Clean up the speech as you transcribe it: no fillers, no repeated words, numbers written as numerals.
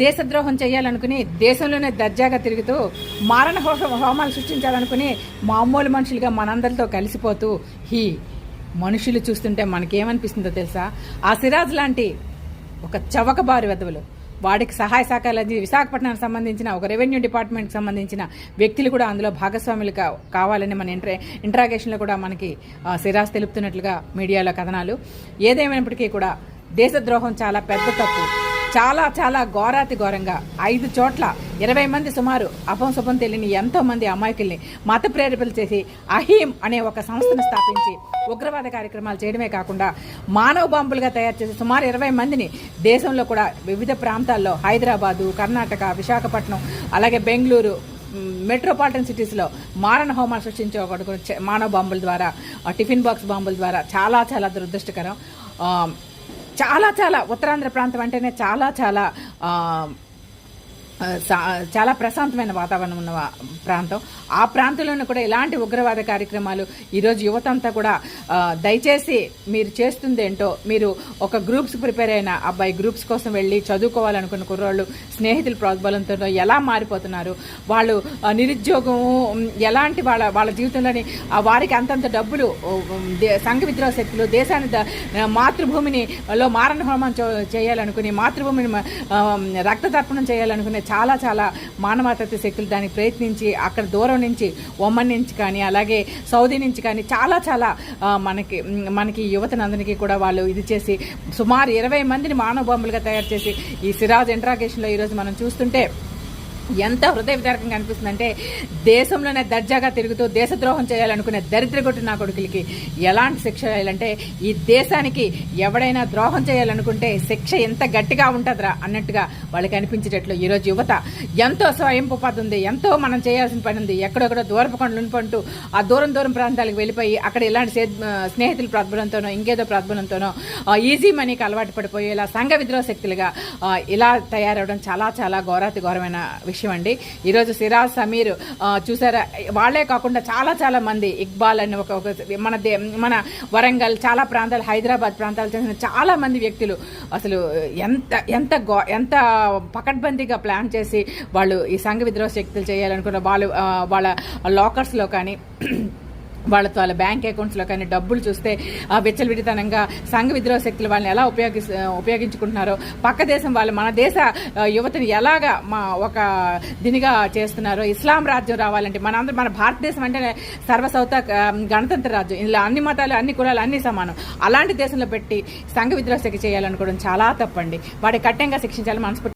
దేశద్రోహం చేయాలనుకుని దేశంలోనే దర్జాగా తిరుగుతూ మారణ హోమాలు సృష్టించాలనుకుని మామూలు మనుషులుగా మనందరితో కలిసిపోతూ ఈ మనుషులు చూస్తుంటే మనకేమనిపిస్తుందో తెలుసా? ఆ సిరాజ్ లాంటి ఒక చవకబారు వెధవలు, వాడికి సహాయ సహకారాలు విశాఖపట్నానికి సంబంధించిన ఒక రెవెన్యూ డిపార్ట్మెంట్కి సంబంధించిన వ్యక్తులు కూడా అందులో భాగస్వాములు కావాలని మన ఇంట్రాగేషన్లో కూడా మనకి సిరాజ్ తెలుపుతున్నట్లుగా మీడియాలో కథనాలు. ఏదేమైనప్పటికీ కూడా దేశద్రోహం చాలా పెద్ద తప్పు. చాలా చాలా ఘోరాతి ఘోరంగా 5 చోట్ల 20 మంది సుమారు అపంశుభం తెలియని ఎంతో మంది అమాయకుల్ని మత ప్రేరేపణలు చేసి అహీం అనే ఒక సంస్థను స్థాపించి ఉగ్రవాద కార్యక్రమాలు చేయడమే కాకుండా మానవ బాంబులుగా తయారు చేసి సుమారు 20 మందిని దేశంలో కూడా వివిధ ప్రాంతాల్లో హైదరాబాదు, కర్ణాటక, విశాఖపట్నం, అలాగే బెంగళూరు మెట్రోపాలిటన్ సిటీస్లో మారణ హోమాలు సృష్టించే మానవ బాంబుల ద్వారా, టిఫిన్ బాక్స్ బాంబుల ద్వారా చాలా చాలా దురదృష్టకరం. చాలా చాలా ఉత్తరాంధ్ర ప్రాంతం అంటేనే చాలా చాలా చాలా ప్రశాంతమైన వాతావరణం ఉన్న ప్రాంతం. ఆ ప్రాంతంలోనూ కూడా ఇలాంటి ఉగ్రవాద కార్యక్రమాలు ఈరోజు యువత అంతా కూడా దయచేసి మీరు చేస్తుందేంటో, మీరు ఒక గ్రూప్స్ ప్రిపేర్ అయిన అబ్బాయి గ్రూప్స్ కోసం వెళ్ళి చదువుకోవాలనుకున్న కుర్రోళ్ళు స్నేహితుల ప్రోద్బలంతో ఎలా మారిపోతున్నారు, వాళ్ళు నిరుద్యోగం ఎలాంటి వాళ్ళ జీవితంలోని వారికి అంతంత డబ్బులు సంఘ విద్రోహ శక్తులు దేశాన్ని మాతృభూమిని మారణ హోమం చేయాలనుకుని మాతృభూమిని రక్తతర్పణం చేయాలనుకునే చాలా చాలా మానవతావాద శక్తులు దానికి ప్రయత్నించి అక్కడ దూరం నుంచి ఒమన్ నుంచి కానీ అలాగే సౌదీ నుంచి కానీ చాలా చాలా మనకి యువతనందరికీ కూడా వాళ్ళు ఇది చేసి సుమారు 20 మందిని మానవ బాంబులుగా తయారు చేసి ఈ సిరాజ్ ఇంట్రాగేషన్లో ఈరోజు మనం చూస్తుంటే ఎంత హృదయ విదారకంగా అనిపిస్తుందంటే, దేశంలోనే దర్జాగా తిరుగుతూ దేశద్రోహం చేయాలనుకునే దరిద్రగొట్టు నా కొడుకులకి ఎలాంటి శిక్ష వేయాలంటే, ఈ దేశానికి ఎవడైనా ద్రోహం చేయాలనుకుంటే శిక్ష ఎంత గట్టిగా ఉంటుందిరా అన్నట్టుగా వాళ్ళకి అనిపించేటట్లు ఈరోజు యువత ఎంతో స్వయం ఉపాధి ఉంది, ఎంతో మనం చేయాల్సిన పని ఉంది. ఎక్కడెక్కడో దూరపు కొండలు ఉంటూ ఆ దూరం ప్రాంతాలకు వెళ్ళిపోయి అక్కడ ఇలాంటి స్నేహితుల ప్రాద్బలంతోనో ఇంకేదో ప్రాద్బలంతోనో ఈజీ మనీకి అలవాటు పడిపోయి ఇలా సంఘ విద్రోహ శక్తులుగా ఇలా తయారవడం చాలా చాలా ఘోరమైన విషయం అండి. ఈరోజు సిరాజ్, సమీర్ చూసారా, వాళ్లే కాకుండా చాలా చాలా మంది, ఇక్బాల్ అని ఒక మన వరంగల్ చాలా ప్రాంతాలు, హైదరాబాద్ ప్రాంతాలు చెందిన చాలా మంది వ్యక్తులు అసలు ఎంత పకడ్బందీగా ప్లాన్ చేసి వాళ్ళు ఈ సంఘ విద్రోహ శక్తులు చేయాలనుకున్న వాళ్ళ లాకర్స్లో కానీ వాళ్ళ బ్యాంక్ అకౌంట్స్లో కానీ డబ్బులు చూస్తే విచ్చలవిడితనంగా సంఘ విద్రోహ శక్తులు వాళ్ళని ఎలా ఉపయోగించుకుంటున్నారో, పక్క దేశం వాళ్ళు మన దేశ యువతని ఎలాగా ఒక దినిగా చేస్తున్నారో, ఇస్లాం రాజ్యం రావాలంటే మన భారతదేశం అంటే సర్వసౌత గణతంత్ర రాజ్యం, ఇలా అన్ని మతాలు అన్ని కులాలు అన్ని సమానం, అలాంటి దేశంలో పెట్టి సంఘ విద్రోహ శక్తి చేయాలనుకోవడం చాలా తప్పండి. వాడి కఠినంగా శిక్షించాలి మనస్ఫూర్తి